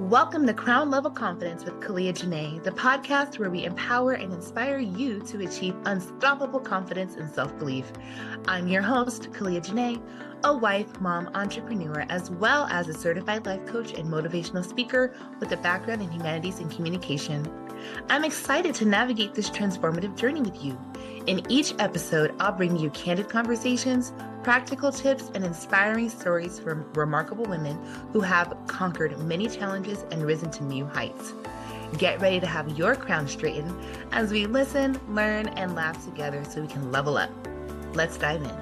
Welcome to Crown Level Confidence with Janae, the podcast where we empower and inspire you to achieve unstoppable confidence and self-belief. I'm your host, Janae, a wife, mom, entrepreneur, as well as a certified life coach and motivational speaker with a background in humanities and communication. I'm excited to navigate this transformative journey with you. In each episode, I'll bring you candid conversations, practical tips, and inspiring stories from remarkable women who have conquered many challenges and risen to new heights. Get ready to have your crown straightened as we listen, learn, and laugh together so we can level up. Let's dive in.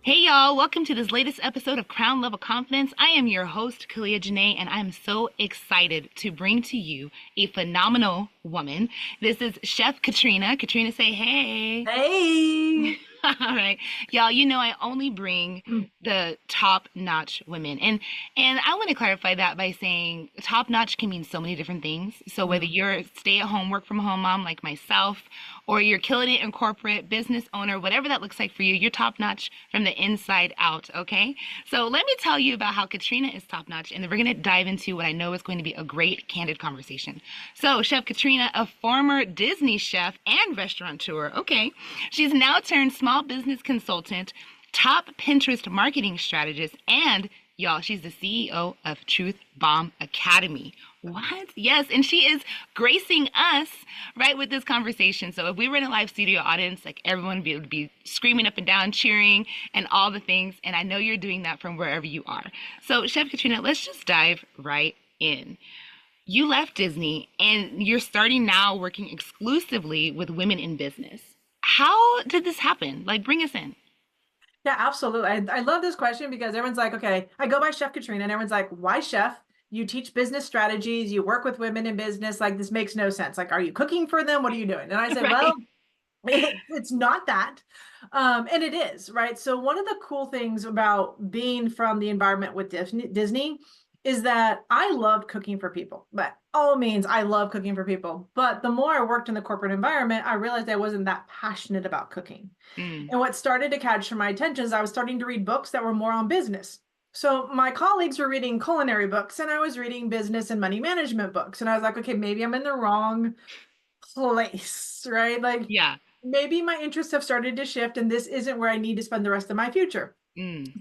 Hey y'all, welcome to this latest episode of Crown Level Confidence. I am your host, Janae, and I'm so excited to bring to you a phenomenal woman. This is Chef Katrina. Katrina, say hey. Hey. All right. Y'all, you know I only bring the top-notch women. And I want to clarify that by saying top-notch can mean so many different things. So whether you're a stay-at-home, work-from-home mom like myself, or you're killing it in corporate, business owner, whatever that looks like for you, you're top-notch from the inside out, okay? So let me tell you about how Katrina is top-notch, and then we're going to dive into what I know is going to be a great, candid conversation. So Chef Katrina, a former Disney chef and restaurateur, okay? She's now turned small business consultant, top Pinterest marketing strategist, and y'all, she's the CEO of Truth Bomb Academy. What? Yes, and she is gracing us right with this conversation. So if we were in a live studio audience, like everyone would be screaming up and down, cheering, and all the things. And I know you're doing that from wherever you are. So Chef Katrina, let's just dive right in. You left Disney and you're starting now working exclusively with women in business. How did this happen? Like, bring us in. Yeah, absolutely. I love this question because everyone's like, okay, I go by Chef Katrina and everyone's like, why chef? You teach business strategies, you work with women in business. Like, this makes no sense. Like, are you cooking for them? What are you doing? And I said, Right. well, it's not that. And it is, right? So one of the cool things about being from the environment with Disney is that I loved cooking for people. By all means, I love cooking for people. But the more I worked in the corporate environment, I realized I wasn't that passionate about cooking. And what started to catch my attention is I was starting to read books that were more on business. So my colleagues were reading culinary books and I was reading business and money management books. And I was like, okay, maybe I'm in the wrong place, right? Like, Yeah. maybe my interests have started to shift and this isn't where I need to spend the rest of my future.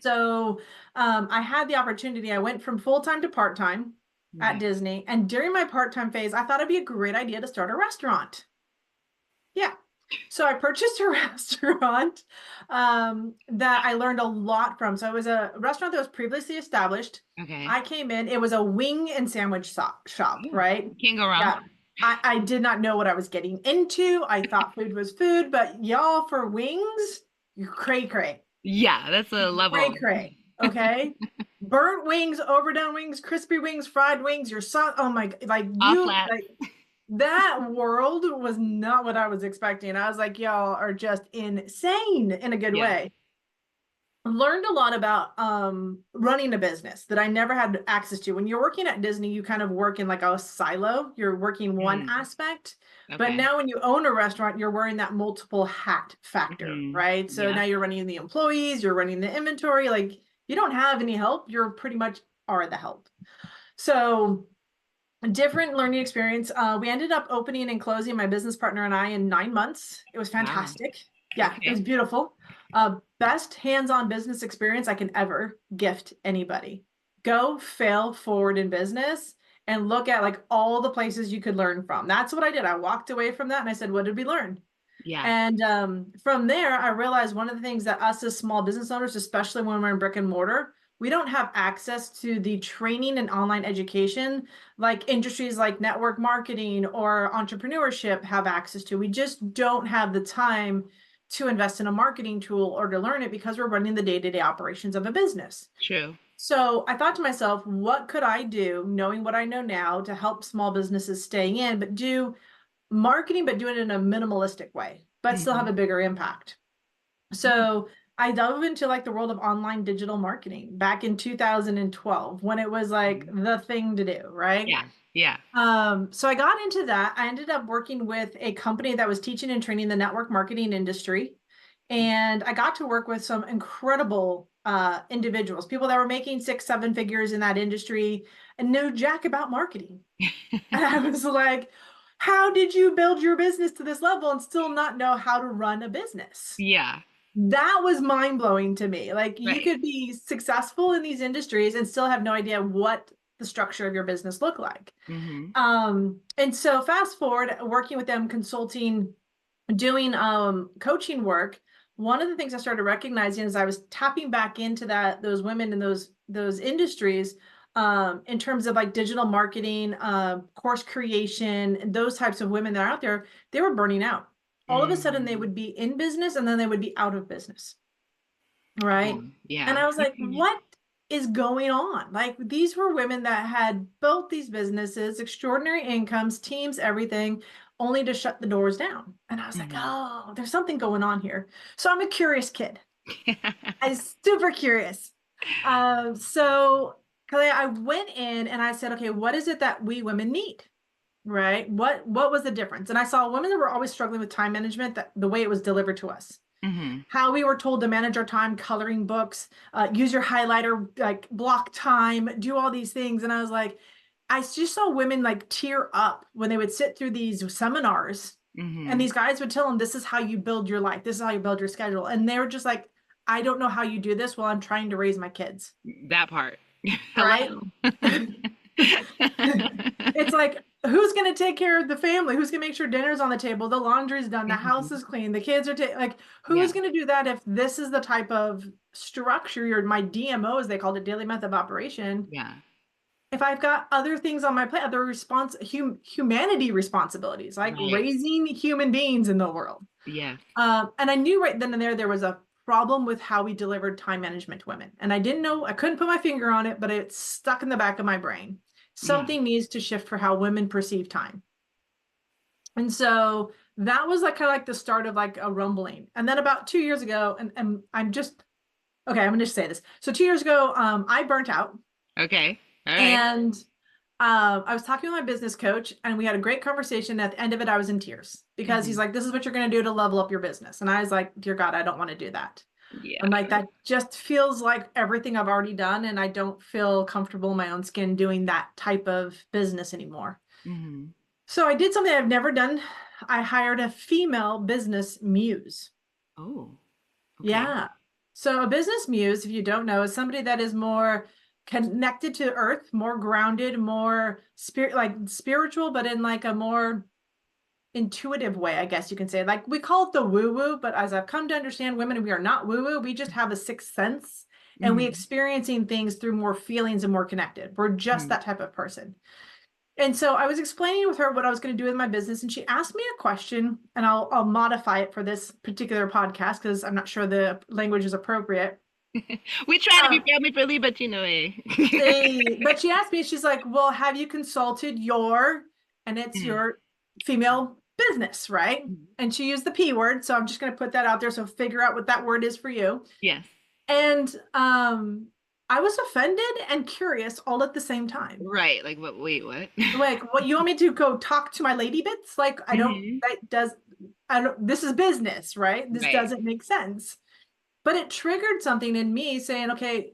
So I had the opportunity. I went from full-time to part-time at Disney. And during my part-time phase, I thought it'd be a great idea to start a restaurant. Yeah. So I purchased a restaurant that I learned a lot from. So it was a restaurant that was previously established. Okay. I came in, it was a wing and sandwich shop, right? Can't go wrong. Yeah. I did not know what I was getting into. I thought food was food, but y'all, for wings, you're cray. Yeah, that's a level. Cray, okay? Burnt wings, overdone wings, crispy wings, fried wings, your sauce. Oh my, like you, like that world was not what I was expecting. I was like, y'all are just insane in a good way. Learned a lot about running a business that I never had access to. When you're working at Disney, you kind of work in like a silo. You're working one aspect. But now when you own a restaurant, you're wearing that multiple hat factor, right? So now you're running the employees, you're running the inventory. Like, you don't have any help. You're pretty much are the help. So a different learning experience. We ended up opening and closing, my business partner and I, in 9 months. It was fantastic. Wow. Yeah, it was beautiful. Best hands-on business experience I can ever gift anybody. Go fail forward in business and look at like all the places you could learn from. That's what I did. I walked away from that and I said, what did we learn? Yeah. And from there, I realized one of the things that us as small business owners, especially when we're in brick and mortar, we don't have access to the training and online education like industries like network marketing or entrepreneurship have access to. We just don't have the time to invest in a marketing tool or to learn it because we're running the day-to-day operations of a business. True. So I thought to myself, what could I do, knowing what I know now, to help small businesses stay in, but do marketing, but do it in a minimalistic way, but still have a bigger impact. So I dove into like the world of online digital marketing back in 2012 when it was like the thing to do, right? Yeah. So I got into that. I ended up working with a company that was teaching and training the network marketing industry. And I got to work with some incredible individuals, people that were making 6, 7 figures in that industry and knew jack about marketing. And I was like, how did you build your business to this level and still not know how to run a business? Yeah. That was mind blowing to me. Like, you Right. could be successful in these industries and still have no idea what the structure of your business look like. Mm-hmm. And so fast forward, working with them, consulting, doing coaching work, one of the things I started recognizing as I was tapping back into those women in those industries, in terms of like digital marketing, course creation, and those types of women that are out there, they were burning out. All of a sudden they Mm-hmm. would be in business and then they would be out of business. Right. Oh, And yeah. I was like, what is going on? Like, these were women that had built these businesses, extraordinary incomes, teams, everything, only to shut the doors down. And I was like, Mm-hmm. oh, there's something going on here. So I'm a curious kid. I'm super curious. So I went in and I said, okay, what is it that we women need? Right? What was the difference? And I saw women that were always struggling with time management, that the way it was delivered to us, Mm-hmm. how we were told to manage our time, coloring books, use your highlighter, like block time, do all these things. And I was like, I just saw women like tear up when they would sit through these seminars and Mm-hmm. these guys would tell them, this is how you build your life. This is how you build your schedule. And they were just like, I don't know how you do this while I'm trying to raise my kids. That part. Right. Hello. It's like, who's going to take care of the family? Who's going to make sure dinner's on the table, the laundry's done, the house Mhm. is clean, the kids are like, who's Yeah. going to do that if this is the type of structure, my DMO, as they called it, daily method of operation? Yeah. If I've got other things on my plate, other humanity responsibilities, like Right. raising human beings in the world. Yes. And I knew right then and there was a problem with how we delivered time management to women. And I didn't know, I couldn't put my finger on it, but it's stuck in the back of my brain. Yeah. Something needs to shift for how women perceive time. And so that was like kind of like the start of like a rumbling. And then about 2 years ago, and I'm just, okay, I'm gonna just say this. So 2 years ago, I burnt out, Okay. All right. and I was talking with my business coach, and we had a great conversation. At the end of it, I was in tears because he's Mhm. like, this is what you're going to do to level up your business. And I was like, dear God, I don't want to do that. Yeah. I'm like, that just feels like everything I've already done. And I don't feel comfortable in my own skin doing that type of business anymore. Mhm. So I did something I've never done. I hired a female business muse. Oh, okay. Yeah. So a business muse, if you don't know, is somebody that is more connected to earth, more grounded, more spiritual, but in like a more intuitive way, I guess you can say. Like, we call it the woo woo, but as I've come to understand, women, we are not woo woo. We just have a sixth sense and we Mhm. experiencing things through more feelings and more connected. We're just Mhm. that type of person. And so I was explaining with her what I was going to do with my business, and she asked me a question, and I'll modify it for this particular podcast because I'm not sure the language is appropriate. We try to be Um, family friendly, but you know, eh. but she asked me, she's like, "Well, have you consulted and it's Mm. your female business, right?" Mhm. And she used the P word, so I'm just going to put that out there. So figure out what that word is for you. Yes. And I was offended and curious all at the same time. Right. Like what? Wait, what? Like, what, you want me to go talk to my lady bits? Like, I don't, Mhm. that does, I don't, this is business, right? This Right. doesn't make sense. But it triggered something in me saying, okay,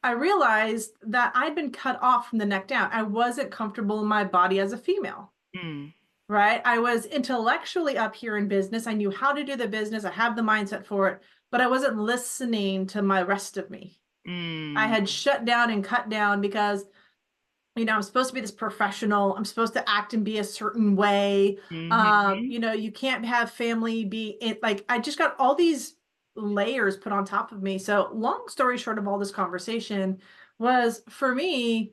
I realized that I'd been cut off from the neck down. I wasn't comfortable in my body as a female, Mm. right? I was intellectually up here in business. I knew how to do the business. I have the mindset for it, but I wasn't listening to my rest of me. I Mm. had shut down and cut down because, I'm supposed to be this professional. I'm supposed to act and be a certain way. Mhm. You can't have family be it. Like, I just got all these layers put on top of me. So long story short of all this conversation was, for me,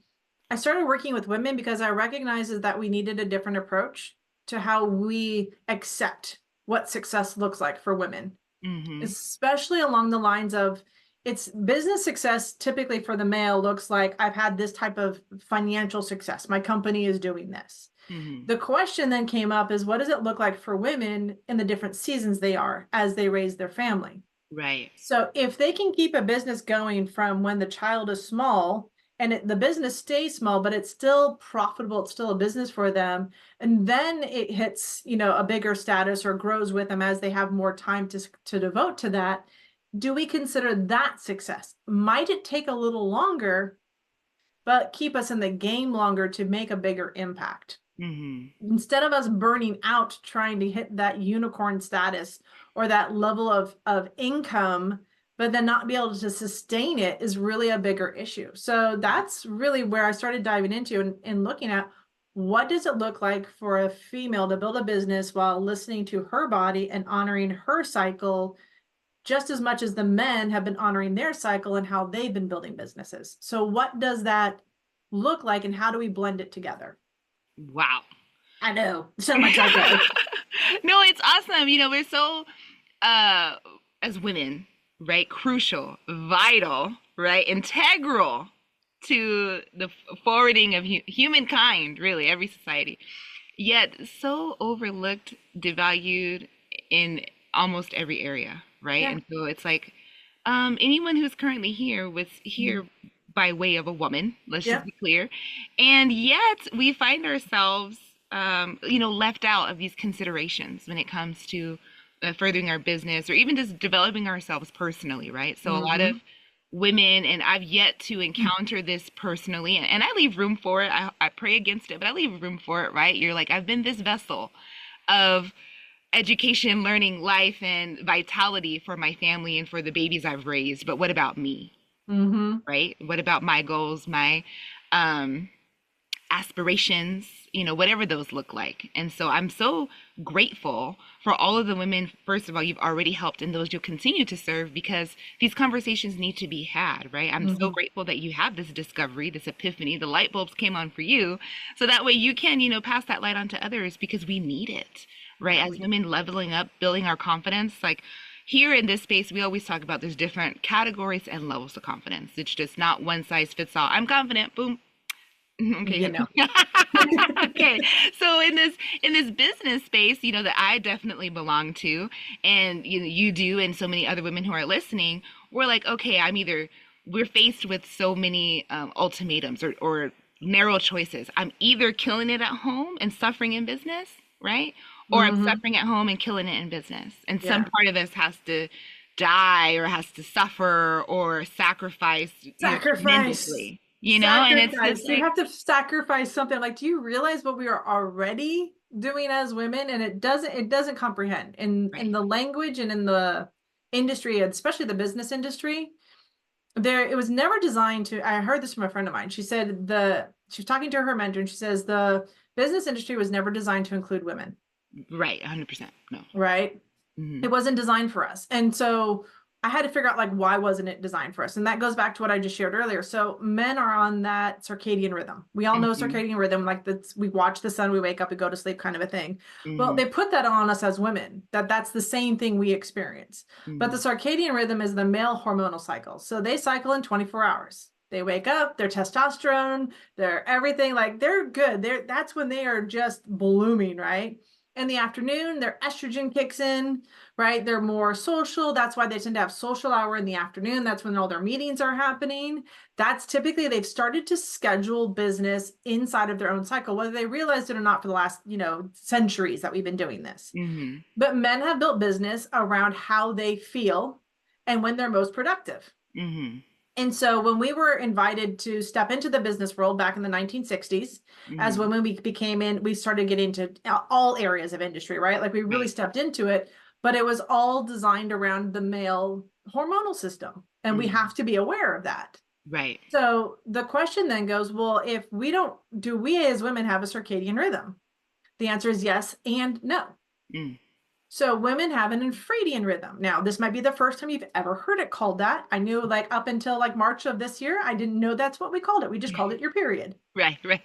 I started working with women because I recognized that we needed a different approach to how we accept what success looks like for women, Mhm. especially along the lines of, it's business success typically for the male looks like, I've had this type of financial success. My company is doing this. Mhm. The question then came up is, what does it look like for women in the different seasons they are as they raise their family? Right. So if they can keep a business going from when the child is small and the business stays small, but it's still profitable. It's still a business for them. And then it hits, a bigger status or grows with them as they have more time to devote to that. Do we consider that success? Might it take a little longer, but keep us in the game longer to make a bigger impact? Instead of us burning out trying to hit that unicorn status or that level of income, but then not be able to sustain it is really a bigger issue. So that's really where I started diving into and looking at what does it look like for a female to build a business while listening to her body and honoring her cycle just as much as the men have been honoring their cycle and how they've been building businesses. So what does that look like and how do we blend it together? Wow. I know. So much I go. No, it's awesome. We're so, as women, right, crucial, vital, right, integral to the forwarding of humankind, really, every society, yet so overlooked, devalued in almost every area, right? Yeah. And so it's like anyone who's currently here was here by way of a woman, let's just be clear. And yet we find ourselves, left out of these considerations when it comes to furthering our business or even just developing ourselves personally, right? So a lot of women, and I've yet to encounter this personally, and I leave room for it. I pray against it, but I leave room for it, right? You're like, I've been this vessel of education, learning, life, and vitality for my family and for the babies I've raised. But what about me? Right? What about my goals, my aspirations, whatever those look like. And so I'm so grateful for all of the women, first of all, you've already helped and those you'll continue to serve because these conversations need to be had, right? I'm so grateful that you have this discovery, this epiphany, the light bulbs came on for you. So that way you can, pass that light on to others because we need it, right? As women leveling up, building our confidence, like here in this space, we always talk about there's different categories and levels of confidence. It's just not one size fits all. I'm confident, boom. Okay. Okay. So in this business space, that I definitely belong to, and you do, and so many other women who are listening, we're like, okay, we're faced with so many ultimatums or narrow choices. I'm either killing it at home and suffering in business, right? Or I'm suffering at home and killing it in business. And some part of us has to die or has to suffer or sacrifice tremendously. And it's just you have to sacrifice something. Like, do you realize what we are already doing as women? And it doesn't comprehend in the language and in the industry, especially the business industry. It was never designed to. I heard this from a friend of mine. She said she was talking to her mentor and she says the business industry was never designed to include women. Right, 100%. No. Right. It wasn't designed for us. And so I had to figure out why wasn't it designed for us? And that goes back to what I just shared earlier. So men are on that circadian rhythm. We all know circadian rhythm, we watch the sun, we wake up, we go to sleep kind of a thing. Well, they put that on us as women, that's the same thing we experience. But the circadian rhythm is the male hormonal cycle. So they cycle in 24 hours. They wake up, their testosterone, their everything, they're good. That's when they are just blooming, right? In the afternoon, their estrogen kicks in, right? They're more social. That's why they tend to have social hour in the afternoon. That's when all their meetings are happening. That's typically they've started to schedule business inside of their own cycle, whether they realized it or not for the last, centuries that we've been doing this. But men have built business around how they feel and when they're most productive. And so when we were invited to step into the business world back in the 1960s, as women, we started getting into all areas of industry, right? We really stepped into it, but it was all designed around the male hormonal system. And we have to be aware of that. Right. So the question then goes, well, do we as women have a circadian rhythm? The answer is yes and no. So women have an infradian rhythm. Now, this might be the first time you've ever heard it called that. I knew up until March of this year, I didn't know that's what we called it. We just called it your period. Right. But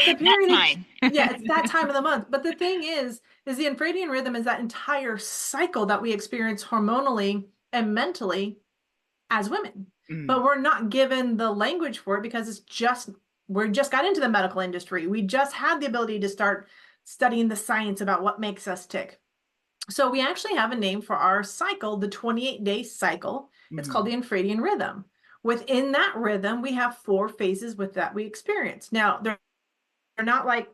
the period it's that time of the month. But the thing is the infradian rhythm is that entire cycle that we experience hormonally and mentally as women. But we're not given the language for it because we just got into the medical industry. We just had the ability to start studying the science about what makes us tick. So we actually have a name for our cycle, the 28-day cycle. It's called the infradian rhythm. Within that rhythm, we have 4 phases with that we experience. Now, they're not like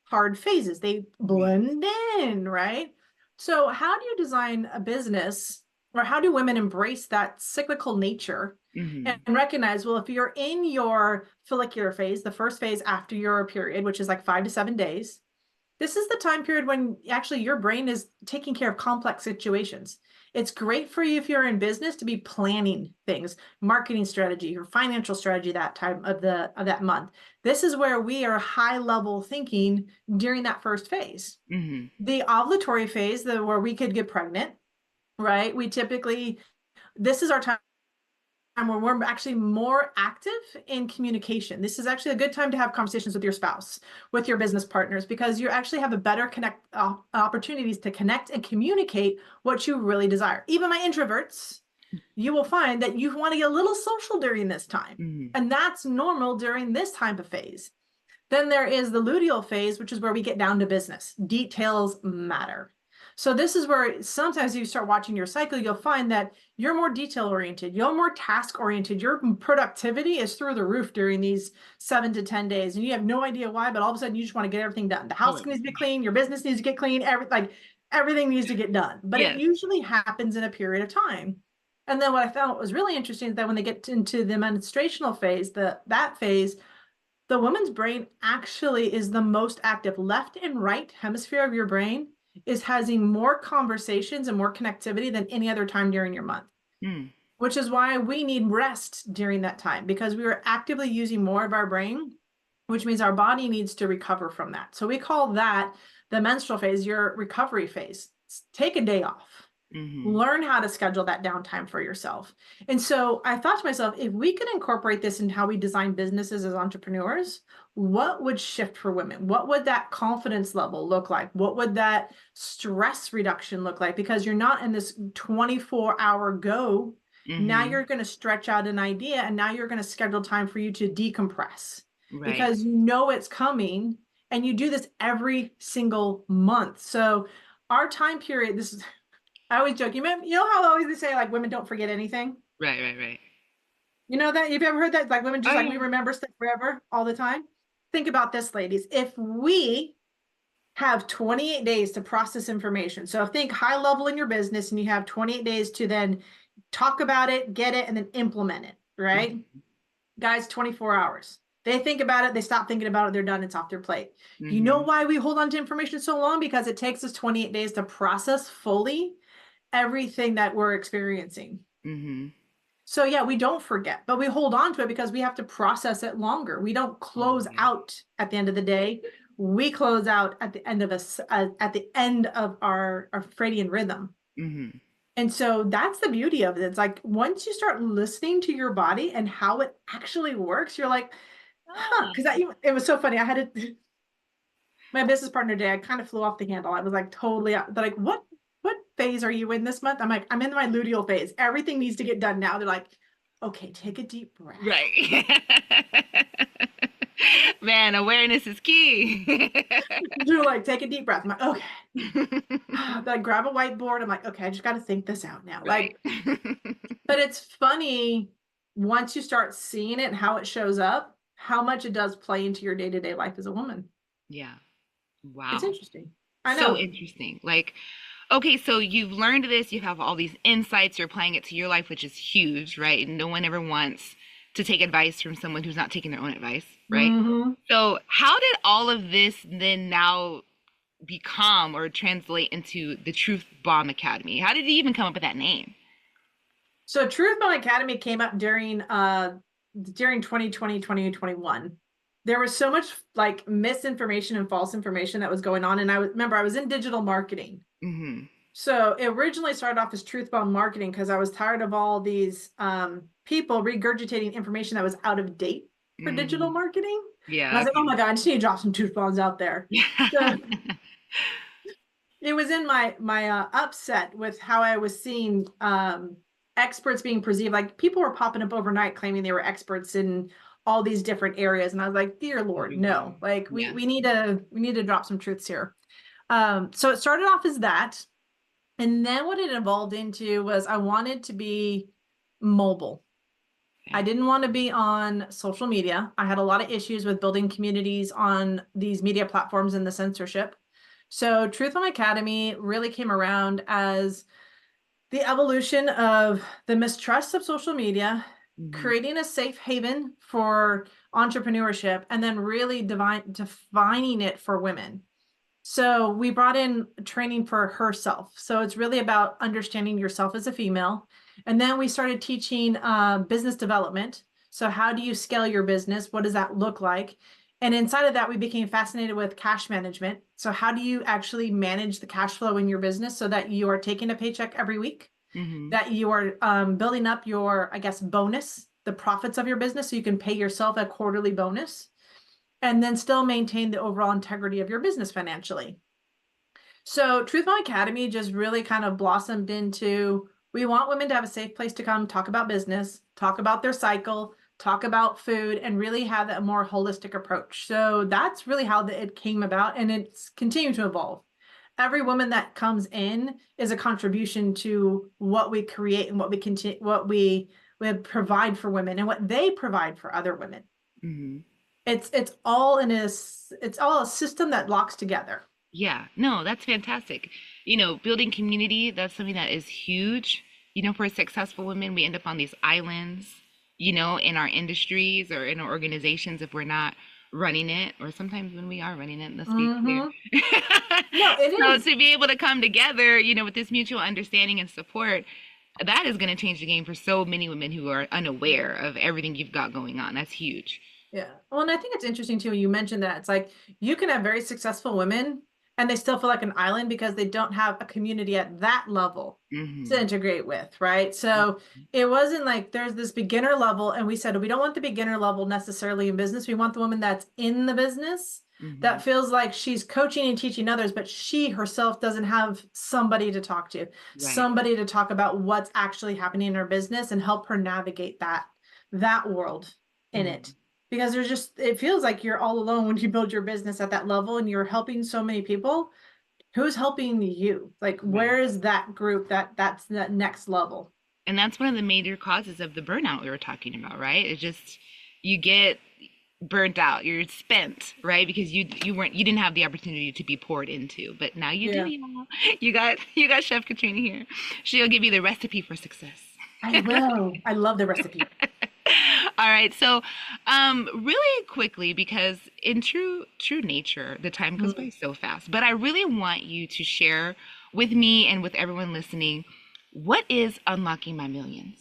hard phases, they Right. blend in, right? So, how do you design a business, or how do women embrace that cyclical nature and Mm-hmm. recognize, well, if you're in your follicular phase, the first phase after your period, which is like 5 to 7 days, this is the time period when actually your brain is taking care of complex situations. It's great for you if you're in business to be planning things, marketing strategy or financial strategy that time of that month. This is where we are high level thinking during that first phase. Mm-hmm. The ovulatory phase, where we could get pregnant, right? We typically, this is our time where we're actually more active in communication. This is actually a good time to have conversations with your spouse, with your business partners, because you actually have a better opportunities to connect and communicate what you really desire. Even my introverts, you will find that you want to get a little social during this time. Mm-hmm. And that's normal during this time of phase. Then there is the luteal phase, which is where we get down to business. Details matter. So this is where sometimes you start watching your cycle, you'll find that you're more detail oriented, you're more task oriented, your productivity is through the roof during these 7 to 10 days, and you have no idea why, but all of a sudden you just want to get everything done. The Oh, house needs to be clean, your business needs to get clean, everything needs to get done. But it yes. usually happens in a period of time. And then what I found was really interesting is that when they get into the menstruational phase, that phase, the woman's brain actually is the most active. Left and right hemisphere of your brain is having more conversations and more connectivity than any other time during your month, Mm. which is why we need rest during that time, because we are actively using more of our brain, which means our body needs to recover from that. So we call that the menstrual phase, your recovery phase. Take a day off. Mm-hmm. Learn how to schedule that downtime for yourself. And so I thought to myself, if we could incorporate this in how we design businesses as entrepreneurs, what would shift for women? What would that confidence level look like? What would that stress reduction look like? Because you're not in this 24-hour go. Now Mm-hmm. you're going to stretch out an idea, and now you're going to schedule time for you to decompress Right. because you know it's coming, and you do this every single month. So our time period, this is, I always joke. You know how always they say like women don't forget anything? Right. Right. Right. You know that? You've ever heard that? Like women Oh just like we yeah. remember stuff forever all the time. Think about this, ladies. If we have 28 days to process information, so think high level in your business, and you have 28 days to then talk about it, get it, and then implement it, right? Mm-hmm. Guys, 24 hours. They think about it, they stop thinking about it, they're done, it's off their plate. You know Mm-hmm. why we hold on to information so long? Because it takes us 28 days to process fully everything that we're experiencing. Mm-hmm. So yeah, we don't forget, but we hold on to it because we have to process it longer. We don't Oh close yeah. out at the end of the day. We close out at the end of at the end of our circadian rhythm. Mm-hmm. And so that's the beauty of it. It's like once you start listening to your body and how it actually works, you're like, huh? Ah. Because it was so funny. I had to my business partner today, I kind of flew off the handle. I was like totally they're like, what phase are you in this month? I'm like, I'm in my luteal phase. Everything needs to get done now. They're like, okay, take a deep breath. Right. Man, awareness is key. They're like, take a deep breath. I'm like, okay. Then I grab a whiteboard. I'm like, okay, I just got to think this out now. Right. But it's funny once you start seeing it and how it shows up, how much it does play into your day-to-day life as a woman. Yeah. It's Wow. interesting. I So know. interesting. Like, okay, so you've learned this, you have all these insights, you're applying it to your life, which is huge, right? And no one ever wants to take advice from someone who's not taking their own advice, right? Mm-hmm. So, how did all of this then now become or translate into the Truth Bomb Academy? How did you even come up with that name? So Truth Bomb Academy came up during 2020, 2021. There was so much like misinformation and false information that was going on. And remember I was in digital marketing. Mm-hmm. So it originally started off as Truth Bomb Marketing because I was tired of all these people regurgitating information that was out of date for digital Mm-hmm. marketing. And I Yeah, was like, oh okay. my God, I just need to drop some truth bombs out there. So it was in my upset with how I was seeing experts being perceived. Like people were popping up overnight claiming they were experts in all these different areas, and I was like, dear Lord, no! Like Yeah. we need to drop some truths here. So it started off as that, and then what it evolved into was I wanted to be mobile. I Okay. didn't want to be on social media. I had a lot of issues with building communities on these media platforms and the censorship. So Truth on Academy really came around as the evolution of the mistrust of social media, Hmm. creating a safe haven for entrepreneurship, and then really defining it for women. So we brought in training for herself. So it's really about understanding yourself as a female. And then we started teaching business development. So how do you scale your business? What does that look like? And inside of that, we became fascinated with cash management. So how do you actually manage the cash flow in your business so that you are taking a paycheck every week, Hmm. that you are building up your, I guess, bonus, the profits of your business so you can pay yourself a quarterly bonus and then still maintain the overall integrity of your business financially. So Truth Mom Academy just really kind of blossomed into we want women to have a safe place to come talk about business, talk about their cycle, talk about food, and really have a more holistic approach. So that's really how it came about, and it's continued to evolve. Every woman that comes in is a contribution to what we create and what we continue, what we provide for women and what they provide for other women. Hmm. It's all in a it's all a system that locks together. Yeah, no, that's fantastic. Building community, that's something that is huge. For successful women, we end up on these islands, in our industries or in our organizations if we're not running it, or sometimes when we are running it, let's be clear. Hmm. No, it So is. to be able to come together, with this mutual understanding and support, that is going to change the game for so many women who are unaware of everything you've got going on. That's huge. Yeah. Well, and I think it's interesting too, when you mentioned that it's like you can have very successful women and they still feel like an island because they don't have a community at that level to Hmm. integrate with, right? So it wasn't like there's this beginner level, and we said we don't want the beginner level necessarily in business. We want the woman that's in the business Hmm. that feels like she's coaching and teaching others, but she herself doesn't have somebody to talk to, Right. somebody to talk about what's actually happening in her business and help her navigate that world in it, Hmm. because there's just it feels like you're all alone when you build your business at that level and you're helping so many people. Who's helping you? Like, Right. where is that group that's that next level? And that's one of the major causes of the burnout we were talking about, right? It's just you get burnt out, you're spent, right? Because you didn't have the opportunity to be poured into, but now you do, Yeah, y'all. You got Chef Katrina here. She'll give you the recipe for success. I will. I love the recipe. All right, so really quickly, because in true nature, the time goes by Mm. so fast. But I really want you to share with me and with everyone listening, what is unlocking my millions?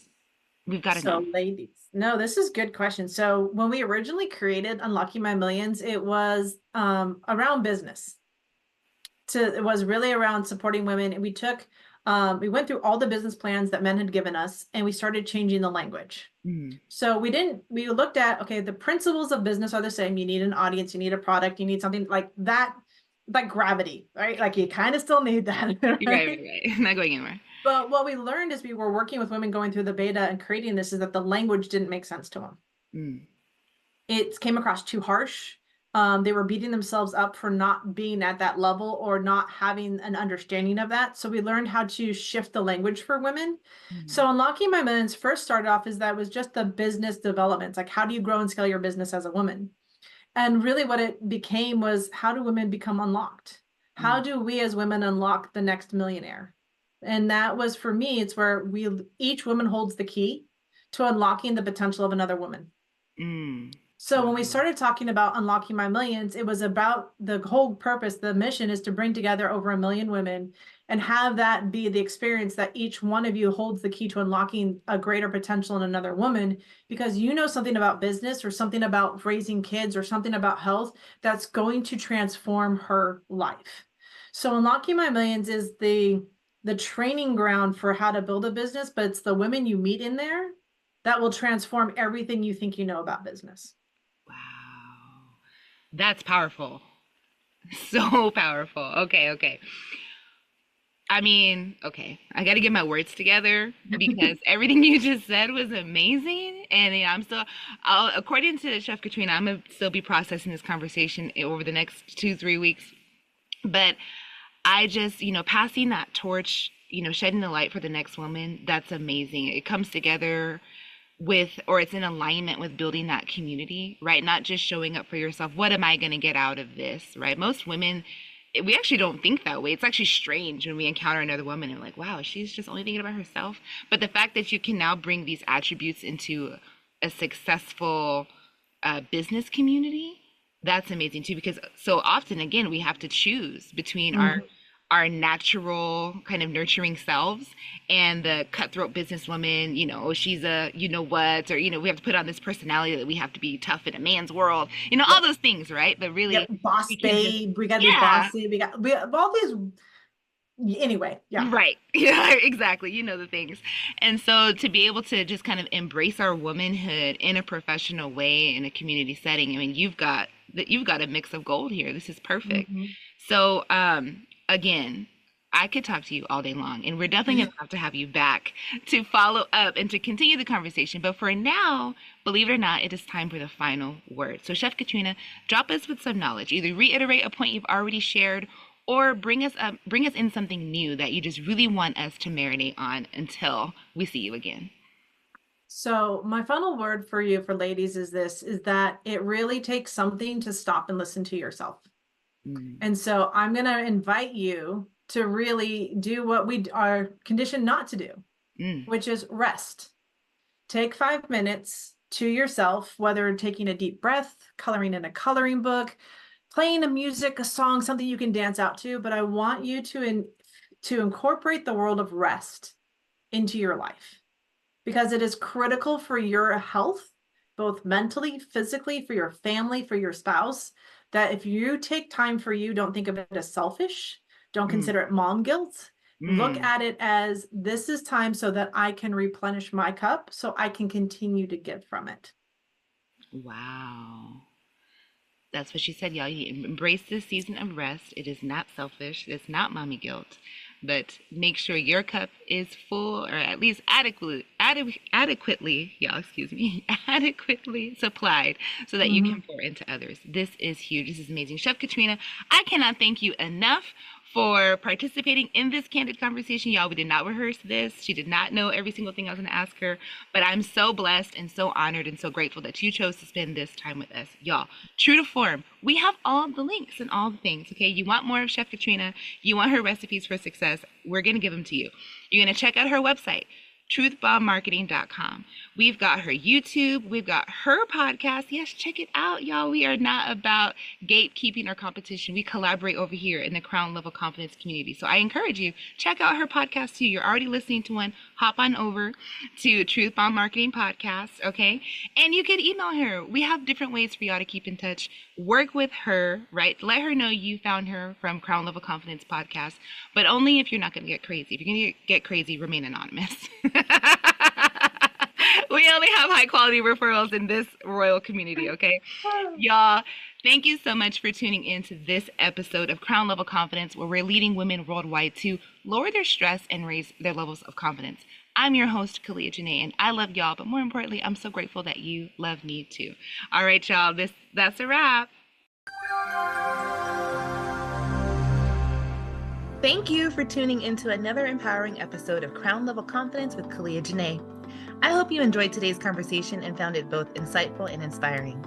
We've got to know. So, ladies, no, this is a good question. So, when we originally created Unlocking My Millions, it was around business. It was really around supporting women. And we went through all the business plans that men had given us, and we started changing the language. Mm, So we looked at, okay, the principles of business are the same. You need an audience, you need a product, you need something like that, like gravity, right? Like you kind of still need that, right, right? right, right. Not going anywhere. But what we learned as we were working with women going through the beta and creating this is that the language didn't make sense to them. Mm, It came across too harsh. They were beating themselves up for not being at that level or not having an understanding of that. So we learned how to shift the language for women. mm, So Unlocking My Millions first started off as that was just the business development. It's like, how do you grow and scale your business as a woman? And really what it became was, how do women become unlocked? How mm, do we as women unlock the next millionaire? And that was for me, it's where each woman holds the key to unlocking the potential of another woman. mm. So when we Wow. started talking about Unlocking My Millions, it was about the whole purpose. The mission is to bring together over 1 million women and have that be the experience that each one of you holds the key to unlocking a greater potential in another woman, because you know something about business or something about raising kids or something about health that's going to transform her life. So Unlocking My Millions is the training ground for how to build a business, but it's the women you meet in there that will transform everything you think you know about business. Wow. That's powerful. So powerful. Okay, okay. I mean, okay. I got to get my words together because everything you just said was amazing. And I'm still, according to Chef Katrina, I'm going to still be processing this conversation over the next 2, 3 weeks. But I just, passing that torch, shedding the light for the next woman, that's amazing. It comes together or it's in alignment with building that community, right? Not just showing up for yourself. What am I going to get out of this, right? Most women, we actually don't think that way. It's actually strange when we encounter another woman and we're like, wow, she's just only thinking about herself. But the fact that you can now bring these attributes into a successful business community, that's amazing too. Because so often, again, we have to choose between our natural kind of nurturing selves and the cutthroat businesswoman, she's a what, or we have to put on this personality that we have to be tough in a man's world, all those things, right? But really, boss babe, we gotta be bossy, we have all these. Anyway, yeah. Right. Yeah, exactly. The things. And so to be able to just kind of embrace our womanhood in a professional way in a community setting, I mean, you've got a mix of gold here. This is perfect. So, again, I could talk to you all day long, and we're definitely going to have you back to follow up and to continue the conversation. But for now, believe it or not, it is time for the final word. So, Chef Katrina, drop us with some knowledge. Either reiterate a point you've already shared, or bring us in something new that you just really want us to marinate on until we see you again. So my final word for you, for ladies, is that it really takes something to stop and listen to yourself. And so I'm going to invite you to really do what we are conditioned not to do, which is rest. Take 5 minutes to yourself, whether taking a deep breath, coloring in a coloring book, playing a song, something you can dance out to. But I want you to incorporate the world of rest into your life, because it is critical for your health, both mentally, physically, for your family, for your spouse, that if you take time for you, don't think of it as selfish. Don't consider it mom guilt. Look at it as, this is time so that I can replenish my cup, so I can continue to give from it. Wow. That's what she said, y'all. You embrace this season of rest. It is not selfish. It's not mommy guilt. But make sure your cup is full, or at least adequately, adequately supplied, so that you can pour into others. This is huge. This is amazing. Chef Katrina, I cannot thank you enough for participating in this candid conversation. Y'all, we did not rehearse this. She did not know every single thing I was going to ask her, but I'm so blessed and so honored and so grateful that you chose to spend this time with us. Y'all, true to form, we have all the links and all the things, okay? You want more of Chef Katrina, you want her recipes for success, we're going to give them to you. You're going to check out her website, truthbombmarketing.com. We've got her YouTube. We've got her podcast. Yes, check it out, y'all. We are not about gatekeeping or competition. We collaborate over here in the Crown Level Confidence community. So I encourage you, check out her podcast too. You're already listening to one. Hop on over to Truth Bomb Marketing Podcast, okay? And you can email her. We have different ways for y'all to keep in touch. Work with her, right? Let her know you found her from Crown Level Confidence Podcast, but only if you're not going to get crazy. If you're going to get crazy, remain anonymous. We only have high quality referrals in this royal community, okay? Y'all, thank you so much for tuning in to this episode of Crown Level Confidence, where we're leading women worldwide to lower their stress and raise their levels of confidence. I'm your host, Kalia Janae, and I love y'all, but more importantly, I'm so grateful that you love me too. All right, y'all, that's a wrap. Thank you for tuning into another empowering episode of Crown Level Confidence with Kalia Janae. I hope you enjoyed today's conversation and found it both insightful and inspiring.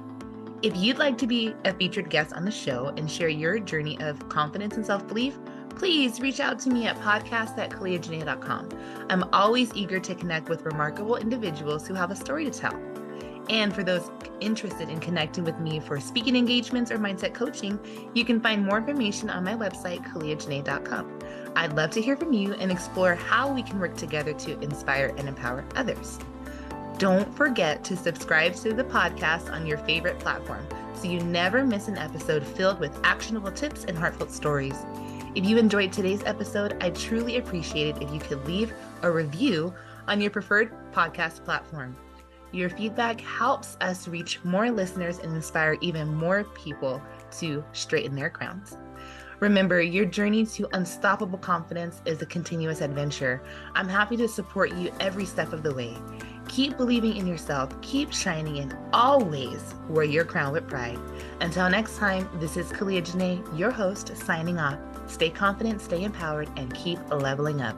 If you'd like to be a featured guest on the show and share your journey of confidence and self-belief, please reach out to me at podcast@kaliajanae.com. I'm always eager to connect with remarkable individuals who have a story to tell. And for those interested in connecting with me for speaking engagements or mindset coaching, you can find more information on my website, kaliajanae.com. I'd love to hear from you and explore how we can work together to inspire and empower others. Don't forget to subscribe to the podcast on your favorite platform so you never miss an episode filled with actionable tips and heartfelt stories. If you enjoyed today's episode, I'd truly appreciate it if you could leave a review on your preferred podcast platform. Your feedback helps us reach more listeners and inspire even more people to straighten their crowns. Remember, your journey to unstoppable confidence is a continuous adventure. I'm happy to support you every step of the way. Keep believing in yourself, keep shining, and always wear your crown with pride. Until next time, this is Kalia Janae, your host, signing off. Stay confident, stay empowered, and keep leveling up.